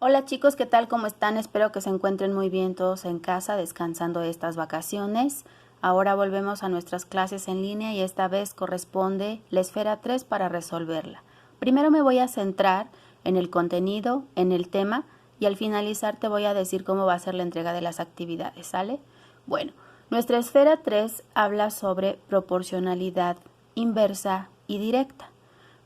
Hola chicos, ¿qué tal? ¿Cómo están? Espero que se encuentren muy bien todos en casa, descansando de estas vacaciones. Ahora volvemos a nuestras clases en línea y esta vez corresponde la esfera 3 para resolverla. Primero me voy a centrar en el contenido, en el tema, y al finalizar te voy a decir cómo va a ser la entrega de las actividades, ¿sale? Bueno, nuestra esfera 3 habla sobre proporcionalidad inversa y directa.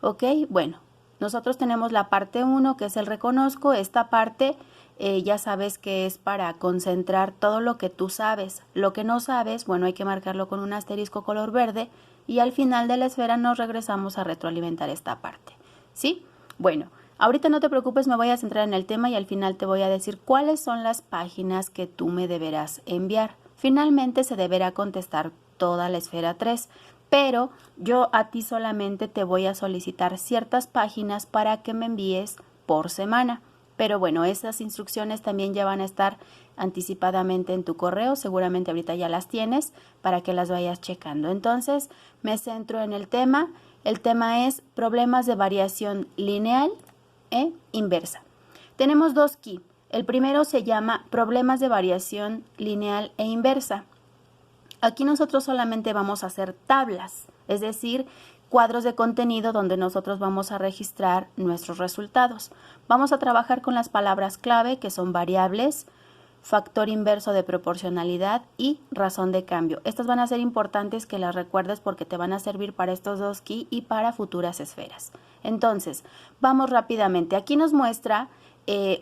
¿Ok? Bueno, nosotros tenemos la parte 1 que es el reconozco. Esta parte ya sabes que es para concentrar todo lo que tú sabes. Lo que no sabes, bueno, hay que marcarlo con un asterisco color verde y al final de la esfera nos regresamos a retroalimentar esta parte. ¿Sí? Bueno, ahorita no te preocupes, me voy a centrar en el tema y al final te voy a decir cuáles son las páginas que tú me deberás enviar. Finalmente se deberá contestar toda la esfera 3. Pero yo a ti solamente te voy a solicitar ciertas páginas para que me envíes por semana. Pero bueno, esas instrucciones también ya van a estar anticipadamente en tu correo. Seguramente ahorita ya las tienes para que las vayas checando. Entonces, me centro en el tema. El tema es problemas de variación lineal e inversa. Tenemos dos key. El primero se llama problemas de variación lineal e inversa. Aquí nosotros solamente vamos a hacer tablas, es decir, cuadros de contenido donde nosotros vamos a registrar nuestros resultados. Vamos a trabajar con las palabras clave que son variables, factor inverso de proporcionalidad y razón de cambio. Estas van a ser importantes que las recuerdes porque te van a servir para estos dos key y para futuras esferas. Entonces, vamos rápidamente. Aquí nos muestra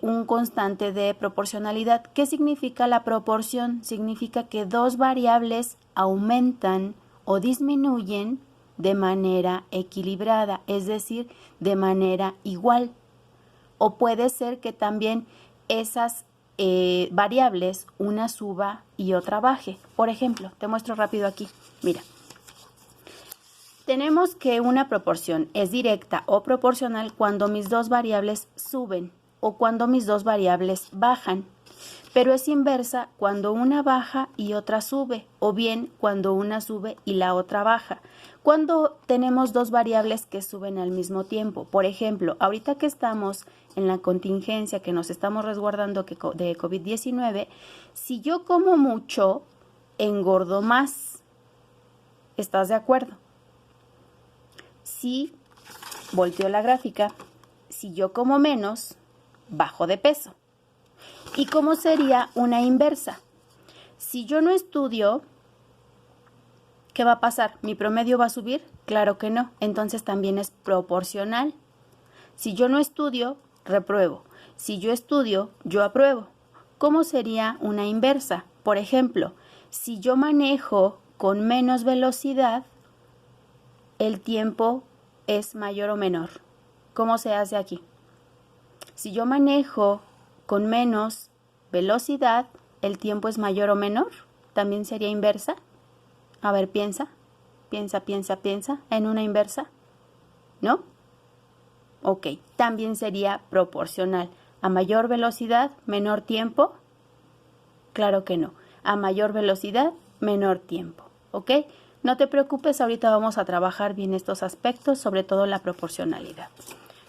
un constante de proporcionalidad. ¿Qué significa la proporción? Significa que dos variables aumentan o disminuyen de manera equilibrada, es decir, de manera igual. O puede ser que también esas variables, una suba y otra baje. Por ejemplo, te muestro rápido aquí. Mira. Tenemos que una proporción es directa o proporcional cuando mis dos variables suben o cuando mis dos variables bajan, pero es inversa cuando una baja y otra sube, o bien cuando una sube y la otra baja. Cuando tenemos dos variables que suben al mismo tiempo, por ejemplo, ahorita que estamos en la contingencia, que nos estamos resguardando de COVID-19, si yo como mucho, engordo más. ¿Estás de acuerdo? Si volteo la gráfica, si yo como menos, bajo de peso. ¿Y cómo sería una inversa? Si yo no estudio, ¿qué va a pasar? ¿Mi promedio va a subir? Claro que no. Entonces también es proporcional. Si yo no estudio, repruebo. Si yo estudio, yo apruebo. ¿Cómo sería una inversa? Por ejemplo, si yo manejo con menos velocidad, el tiempo es mayor o menor. ¿Cómo se hace aquí? Si yo manejo con menos velocidad, ¿el tiempo es mayor o menor? ¿También sería inversa? A ver, piensa en una inversa. ¿No? Ok, también sería proporcional. ¿A mayor velocidad, menor tiempo? Claro que no. A mayor velocidad, menor tiempo. ¿Ok? No te preocupes, ahorita vamos a trabajar bien estos aspectos, sobre todo la proporcionalidad.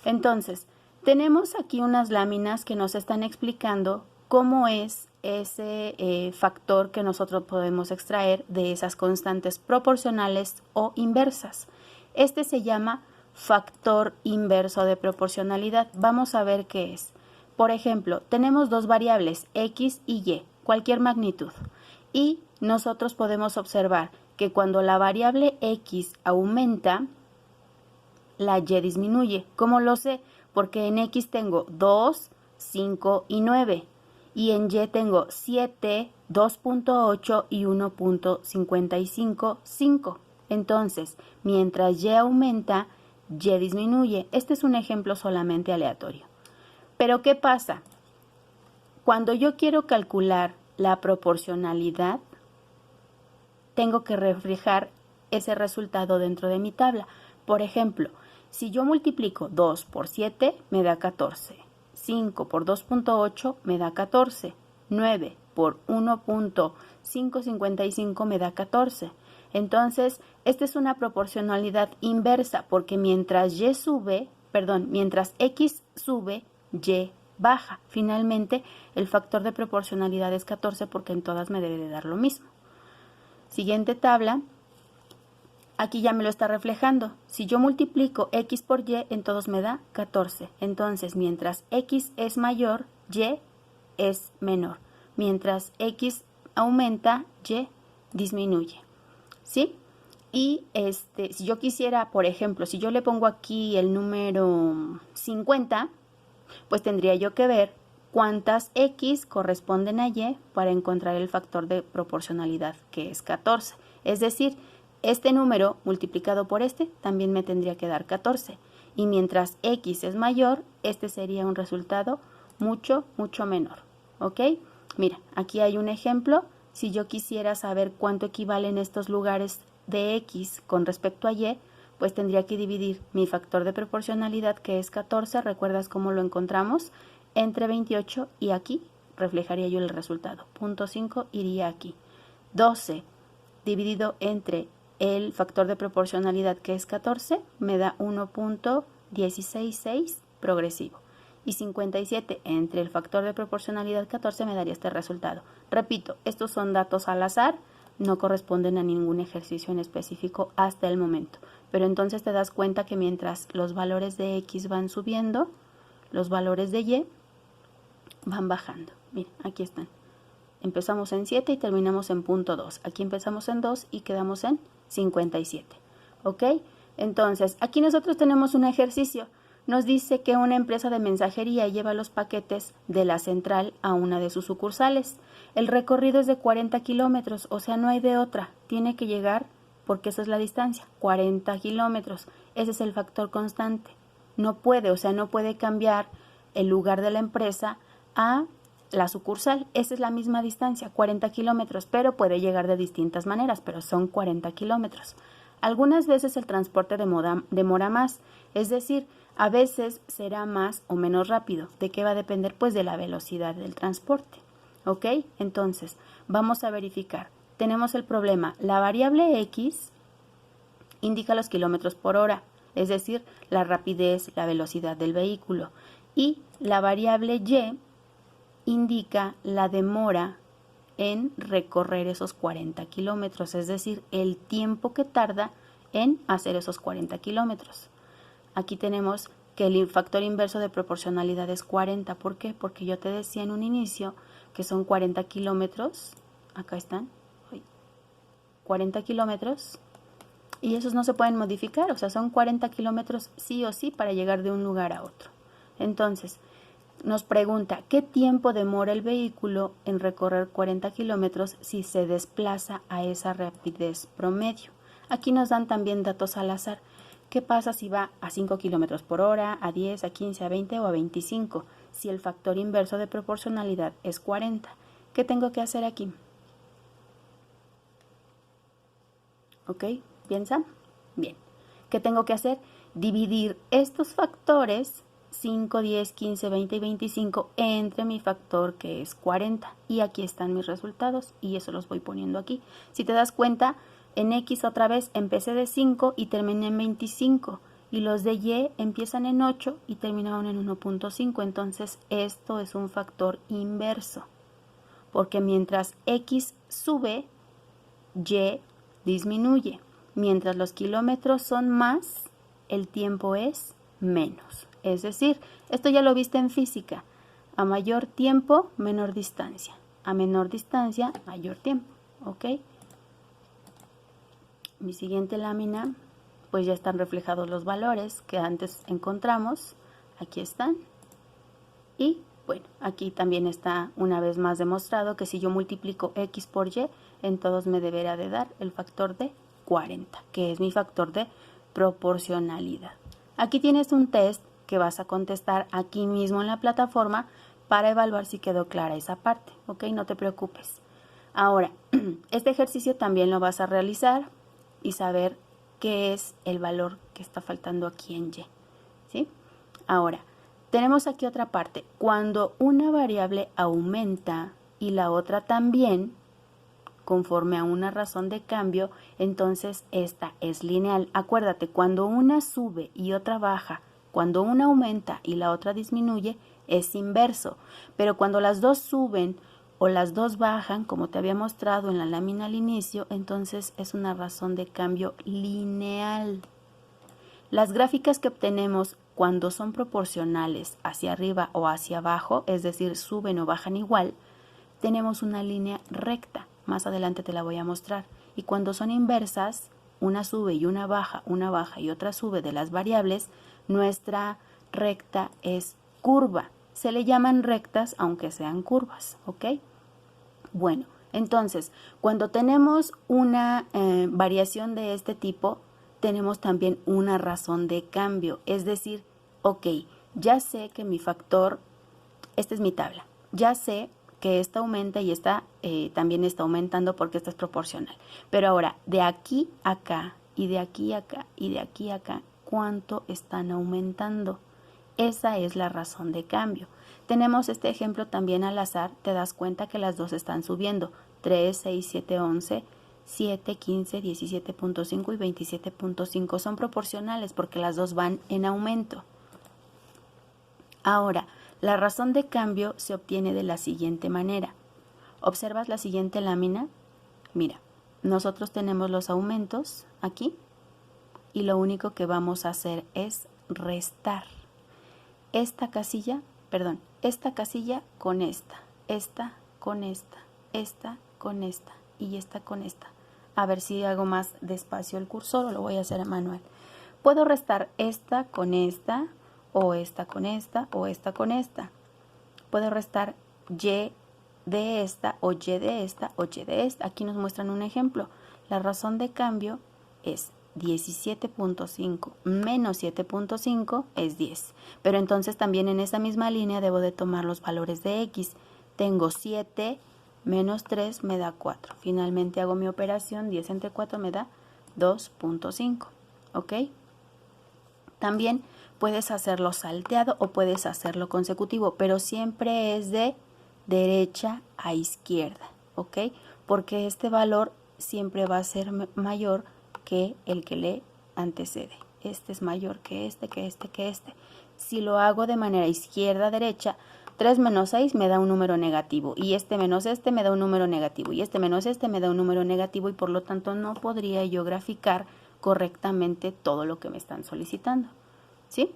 Entonces, tenemos aquí unas láminas que nos están explicando cómo es ese factor que nosotros podemos extraer de esas constantes proporcionales o inversas. Este se llama factor inverso de proporcionalidad. Vamos a ver qué es. Por ejemplo, tenemos dos variables, X y Y, cualquier magnitud. Y nosotros podemos observar que cuando la variable X aumenta, la Y disminuye. ¿Cómo lo sé? Porque en X tengo 2, 5 y 9. Y en Y tengo 7, 2.8 y 1.55, 5. Entonces, mientras Y aumenta, Y disminuye. Este es un ejemplo solamente aleatorio. Pero ¿qué pasa? Cuando yo quiero calcular la proporcionalidad, tengo que reflejar ese resultado dentro de mi tabla. Por ejemplo, si yo multiplico 2 por 7, me da 14. 5 por 2.8 me da 14. 9 por 1.555 me da 14. Entonces, esta es una proporcionalidad inversa porque mientras X sube, Y baja. Finalmente, el factor de proporcionalidad es 14 porque en todas me debe de dar lo mismo. Siguiente tabla. Aquí ya me lo está reflejando. Si yo multiplico x por y, en todos me da 14. Entonces, mientras x es mayor, y es menor. Mientras x aumenta, y disminuye. ¿Sí? Y si yo quisiera, por ejemplo, si yo le pongo aquí el número 50, pues tendría yo que ver cuántas x corresponden a y para encontrar el factor de proporcionalidad, que es 14. Es decir, este número multiplicado por este también me tendría que dar 14. Y mientras x es mayor, este sería un resultado mucho menor. ¿Ok? Mira, aquí hay un ejemplo. Si yo quisiera saber cuánto equivalen estos lugares de x con respecto a y, pues tendría que dividir mi factor de proporcionalidad, que es 14, ¿recuerdas cómo lo encontramos? Entre 28 y aquí reflejaría yo el resultado. 0.5 iría aquí. 12 dividido entre el factor de proporcionalidad, que es 14, me da 1.166 progresivo. Y 57 entre el factor de proporcionalidad 14 me daría este resultado. Repito, estos son datos al azar, no corresponden a ningún ejercicio en específico hasta el momento. Pero entonces te das cuenta que mientras los valores de x van subiendo, los valores de y van bajando. Mira, aquí están. Empezamos en 7 y terminamos en 0.2. Aquí empezamos en 2 y quedamos en 57. ¿Ok? Entonces, aquí nosotros tenemos un ejercicio. Nos dice que una empresa de mensajería lleva los paquetes de la central a una de sus sucursales. El recorrido es de 40 kilómetros, o sea, no hay de otra. Tiene que llegar, porque esa es la distancia, 40 kilómetros. Ese es el factor constante. No puede, o sea, no puede cambiar el lugar de la empresa a la sucursal. Esa es la misma distancia, 40 kilómetros, pero puede llegar de distintas maneras, pero son 40 kilómetros. Algunas veces el transporte demora más, es decir, a veces será más o menos rápido. ¿De qué va a depender? Pues de la velocidad del transporte. ¿Ok? Entonces, vamos a verificar. Tenemos el problema. La variable x indica los kilómetros por hora, es decir, la rapidez, la velocidad del vehículo. Y la variable y indica la demora en recorrer esos 40 kilómetros, es decir, el tiempo que tarda en hacer esos 40 kilómetros. Aquí tenemos que el factor inverso de proporcionalidad es 40. ¿Por qué? Porque yo te decía en un inicio que son 40 kilómetros. Acá están. 40 kilómetros. Y esos no se pueden modificar. O sea, son 40 kilómetros sí o sí para llegar de un lugar a otro. Entonces, nos pregunta, ¿qué tiempo demora el vehículo en recorrer 40 kilómetros si se desplaza a esa rapidez promedio? Aquí nos dan también datos al azar. ¿Qué pasa si va a 5 kilómetros por hora, a 10, a 15, a 20 o a 25? Si el factor inverso de proporcionalidad es 40. ¿Qué tengo que hacer aquí? ¿Ok? ¿Piensan? Bien. ¿Qué tengo que hacer? Dividir estos factores 5, 10, 15, 20 y 25 entre mi factor, que es 40. Y aquí están mis resultados y eso los voy poniendo aquí. Si te das cuenta, en x otra vez empecé de 5 y terminé en 25. Y los de y empiezan en 8 y terminaron en 1.5. Entonces esto es un factor inverso. Porque mientras x sube, y disminuye. Mientras los kilómetros son más, el tiempo es menos. Es decir, esto ya lo viste en física. A mayor tiempo, menor distancia. A menor distancia, mayor tiempo. ¿Ok? Mi siguiente lámina, pues ya están reflejados los valores que antes encontramos. Aquí están. Y bueno, aquí también está una vez más demostrado que si yo multiplico x por y, en todos me deberá de dar el factor de 40, que es mi factor de proporcionalidad. Aquí tienes un test que vas a contestar aquí mismo en la plataforma para evaluar si quedó clara esa parte. ¿Ok? No te preocupes. Ahora, este ejercicio también lo vas a realizar y saber qué es el valor que está faltando aquí en y. ¿Sí? Ahora, tenemos aquí otra parte. Cuando una variable aumenta y la otra también, conforme a una razón de cambio, entonces esta es lineal. Acuérdate, cuando una sube y otra baja, cuando una aumenta y la otra disminuye, es inverso. Pero cuando las dos suben o las dos bajan, como te había mostrado en la lámina al inicio, entonces es una razón de cambio lineal. Las gráficas que obtenemos cuando son proporcionales hacia arriba o hacia abajo, es decir, suben o bajan igual, tenemos una línea recta. Más adelante te la voy a mostrar. Y cuando son inversas, una sube y una baja y otra sube de las variables, nuestra recta es curva. Se le llaman rectas aunque sean curvas, ¿ok? Bueno, entonces, cuando tenemos una variación de este tipo, tenemos también una razón de cambio. Es decir, ok, ya sé que mi factor, esta es mi tabla, ya sé que esta aumenta y esta también está aumentando porque esta es proporcional. Pero ahora, de aquí a acá y de aquí a acá y de aquí a acá, ¿cuánto están aumentando? Esa es la razón de cambio. Tenemos este ejemplo también al azar, te das cuenta que las dos están subiendo. 3, 6, 7, 11, 7, 15, 17.5 y 27.5 son proporcionales porque las dos van en aumento. Ahora, la razón de cambio se obtiene de la siguiente manera. ¿Observas la siguiente lámina? Mira, nosotros tenemos los aumentos aquí y lo único que vamos a hacer es restar. Esta casilla con esta con esta, esta con esta y esta con esta. A ver si hago más despacio el cursor o lo voy a hacer a manual. Puedo restar esta con esta, o esta con esta, o esta con esta. Puedo restar Y de esta, o Y de esta, o Y de esta. Aquí nos muestran un ejemplo. La razón de cambio es 17.5 menos 7.5 es 10. Pero entonces también en esa misma línea debo de tomar los valores de X. Tengo 7 menos 3 me da 4. Finalmente hago mi operación, 10 entre 4 me da 2.5. ¿Ok? También puedes hacerlo salteado o puedes hacerlo consecutivo, pero siempre es de derecha a izquierda, ¿ok? Porque este valor siempre va a ser mayor que el que le antecede. Este es mayor que este, que este, que este. Si lo hago de manera izquierda-derecha, 3 menos 6 me da un número negativo, y este menos este me da un número negativo, y este menos este me da un número negativo, y por lo tanto no podría yo graficar correctamente todo lo que me están solicitando. ¿Sí?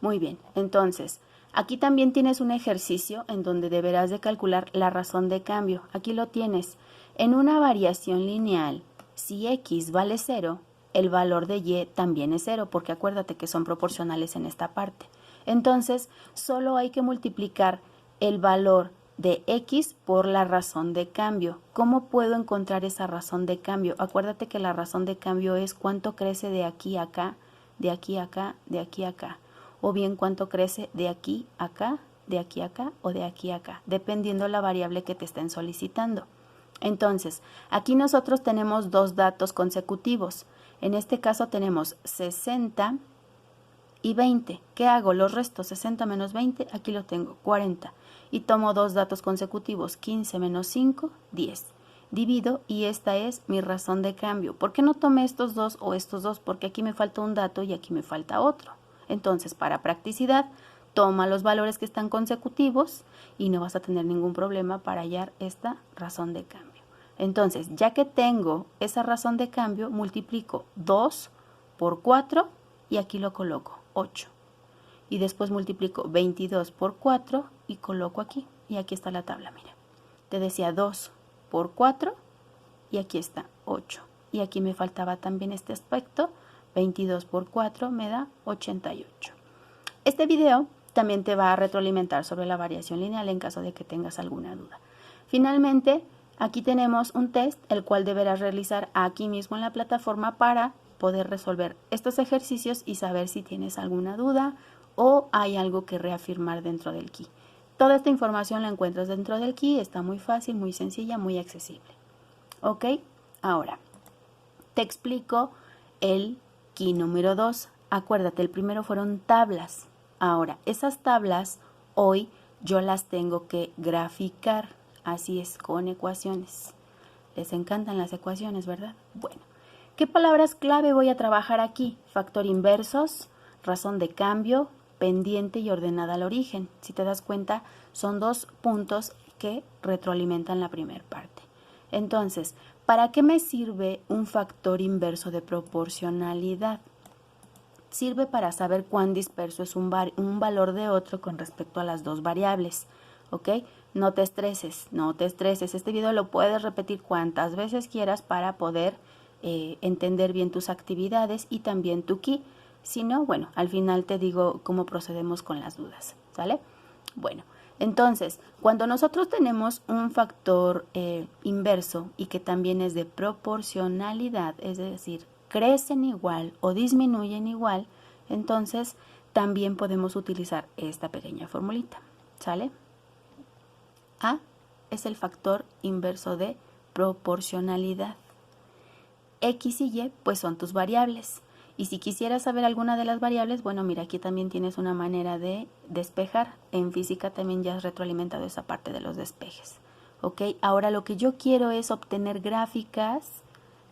Muy bien. Entonces, aquí también tienes un ejercicio en donde deberás de calcular la razón de cambio. Aquí lo tienes. En una variación lineal, si X vale 0, el valor de Y también es 0, porque acuérdate que son proporcionales en esta parte. Entonces, solo hay que multiplicar el valor de X por la razón de cambio. ¿Cómo puedo encontrar esa razón de cambio? Acuérdate que la razón de cambio es cuánto crece de aquí a acá, de aquí a acá, de aquí a acá. O bien cuánto crece de aquí a acá, de aquí a acá o de aquí a acá, dependiendo la variable que te estén solicitando. Entonces, aquí nosotros tenemos dos datos consecutivos. En este caso tenemos 60 y 20. ¿Qué hago? Los restos. 60 menos 20, aquí lo tengo, 40. Y tomo dos datos consecutivos, 15 menos 5, 10. Divido y esta es mi razón de cambio. ¿Por qué no tomé estos dos o estos dos? Porque aquí me falta un dato y aquí me falta otro. Entonces, para practicidad, toma los valores que están consecutivos y no vas a tener ningún problema para hallar esta razón de cambio. Entonces, ya que tengo esa razón de cambio, multiplico 2 por 4 y aquí lo coloco, 8. Y después multiplico 22 por 4 y coloco aquí. Y aquí está la tabla, mira. Te decía 2 por 4 y aquí está 8. Y aquí me faltaba también este aspecto. 22 por 4 me da 88. Este video también te va a retroalimentar sobre la variación lineal en caso de que tengas alguna duda. Finalmente, aquí tenemos un test, el cual deberás realizar aquí mismo en la plataforma para poder resolver estos ejercicios y saber si tienes alguna duda o hay algo que reafirmar dentro del Key. Toda esta información la encuentras dentro del Key, está muy fácil, muy sencilla, muy accesible. ¿Ok? Ahora, te explico el Key número 2. Acuérdate, el primero fueron tablas. Ahora, esas tablas hoy yo las tengo que graficar. Así es, con ecuaciones. Les encantan las ecuaciones, ¿verdad? Bueno, ¿qué palabras clave voy a trabajar aquí? Factor inversos, razón de cambio, pendiente y ordenada al origen. Si te das cuenta, son dos puntos que retroalimentan la primera parte. Entonces, ¿para qué me sirve un factor inverso de proporcionalidad? Sirve para saber cuán disperso es un valor de otro con respecto a las dos variables, ¿ok? No te estreses, no te estreses. Este video lo puedes repetir cuantas veces quieras para poder entender bien tus actividades y también tu ki. Si no, bueno, al final te digo cómo procedemos con las dudas, ¿sale? Bueno, entonces, cuando nosotros tenemos un factor inverso y que también es de proporcionalidad, es decir, crecen igual o disminuyen igual, entonces también podemos utilizar esta pequeña formulita, ¿sale? A es el factor inverso de proporcionalidad. X y Y pues son tus variables. Y si quisieras saber alguna de las variables, bueno, mira, aquí también tienes una manera de despejar. En física también ya has retroalimentado esa parte de los despejes. ¿Ok? Ahora lo que yo quiero es obtener gráficas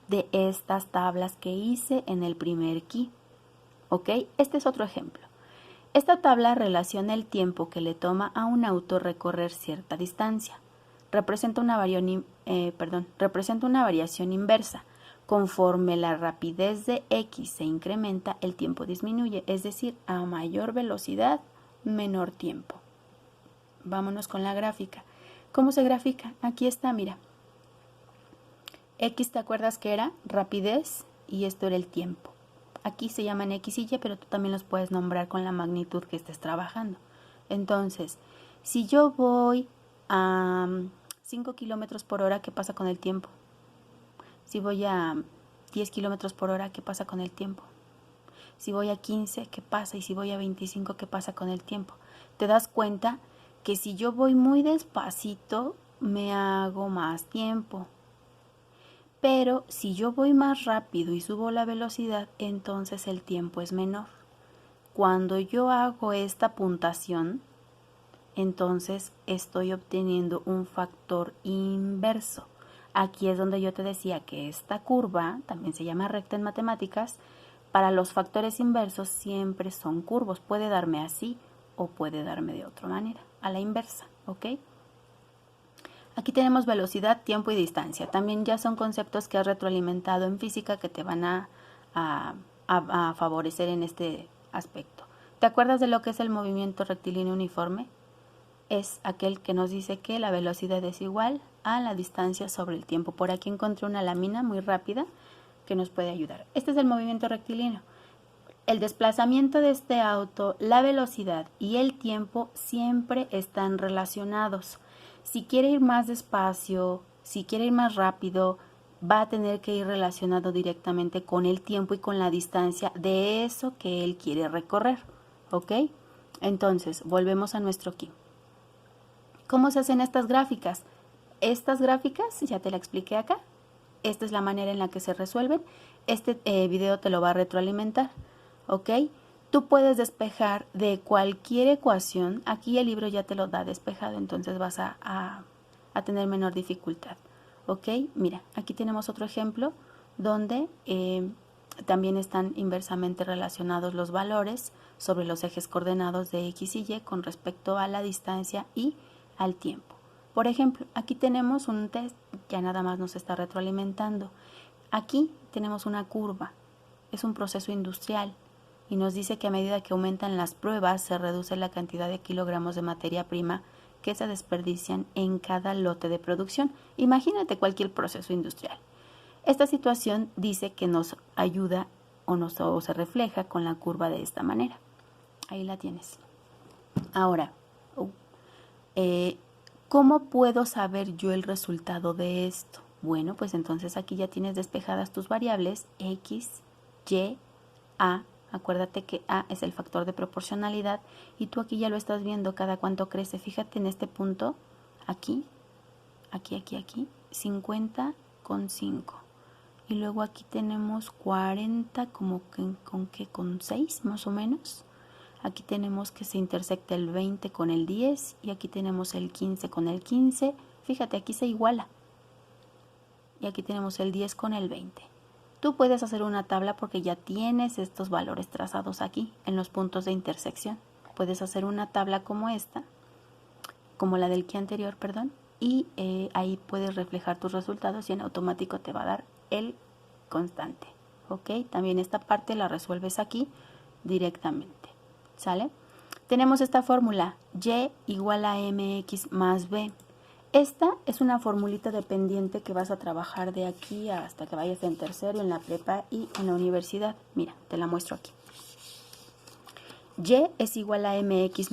de estas tablas que hice en el primer ki. ¿Ok? Este es otro ejemplo. Esta tabla relaciona el tiempo que le toma a un auto recorrer cierta distancia. Representa una variación inversa. Conforme la rapidez de X se incrementa, el tiempo disminuye, es decir, a mayor velocidad, menor tiempo. Vámonos con la gráfica. ¿Cómo se grafica? Aquí está, mira. X, ¿te acuerdas que era? Rapidez y esto era el tiempo. Aquí se llaman X y Y, pero tú también los puedes nombrar con la magnitud que estés trabajando. Entonces, si yo voy a 5 kilómetros por hora, ¿qué pasa con el tiempo? Si voy a 10 kilómetros por hora, ¿qué pasa con el tiempo? Si voy a 15, ¿qué pasa? Y si voy a 25, ¿qué pasa con el tiempo? Te das cuenta que si yo voy muy despacito, me hago más tiempo. Pero si yo voy más rápido y subo la velocidad, entonces el tiempo es menor. Cuando yo hago esta puntuación, entonces estoy obteniendo un factor inverso. Aquí es donde yo te decía que esta curva, también se llama recta en matemáticas, para los factores inversos siempre son curvos. Puede darme así o puede darme de otra manera, a la inversa, ¿ok? Aquí tenemos velocidad, tiempo y distancia. También ya son conceptos que has retroalimentado en física que te van a favorecer en este aspecto. ¿Te acuerdas de lo que es el movimiento rectilíneo uniforme? Es aquel que nos dice que la velocidad es igual a la distancia sobre el tiempo. Por aquí encontré una lámina muy rápida que nos puede ayudar. Este es el movimiento rectilíneo. El desplazamiento de este auto, la velocidad y el tiempo siempre están relacionados. Si quiere ir más despacio, si quiere ir más rápido, va a tener que ir relacionado directamente con el tiempo y con la distancia de eso que él quiere recorrer. ¿Ok? Entonces, volvemos a nuestro ki. ¿Cómo se hacen estas gráficas? Estas gráficas, ya te la expliqué acá. Esta es la manera en la que se resuelven. Este video te lo va a retroalimentar. ¿Ok? Tú puedes despejar de cualquier ecuación. Aquí el libro ya te lo da despejado, entonces vas a tener menor dificultad. ¿Ok? Mira, aquí tenemos otro ejemplo donde también están inversamente relacionados los valores sobre los ejes coordenados de X y Y con respecto a la distancia y al tiempo. Por ejemplo, aquí tenemos un test, ya nada más nos está retroalimentando. Aquí tenemos una curva, es un proceso industrial y nos dice que a medida que aumentan las pruebas se reduce la cantidad de kilogramos de materia prima que se desperdician en cada lote de producción. Imagínate cualquier proceso industrial. Esta situación dice que nos ayuda o se refleja con la curva de esta manera. Ahí la tienes. Ahora, ¿cómo puedo saber yo el resultado de esto? Bueno, pues entonces aquí ya tienes despejadas tus variables X, Y, A. Acuérdate que A es el factor de proporcionalidad y tú aquí ya lo estás viendo cada cuánto crece. Fíjate en este punto, aquí, 50,5. Y luego aquí tenemos 40 como que con 6 más o menos. Aquí tenemos que se intersecta el 20 con el 10 y aquí tenemos el 15 con el 15. Fíjate, aquí se iguala. Y aquí tenemos el 10 con el 20. Tú puedes hacer una tabla porque ya tienes estos valores trazados aquí en los puntos de intersección. puedes hacer una tabla como esta, como la del que anterior, perdón, y ahí puedes reflejar tus resultados y en automático te va a dar el constante. ¿Ok? También esta parte la resuelves aquí directamente. ¿Sale? Tenemos esta fórmula, y igual a mx más b. Esta es una formulita dependiente que vas a trabajar de aquí hasta que vayas en tercero, en la prepa y en la universidad. Mira, te la muestro aquí. Y es igual a mx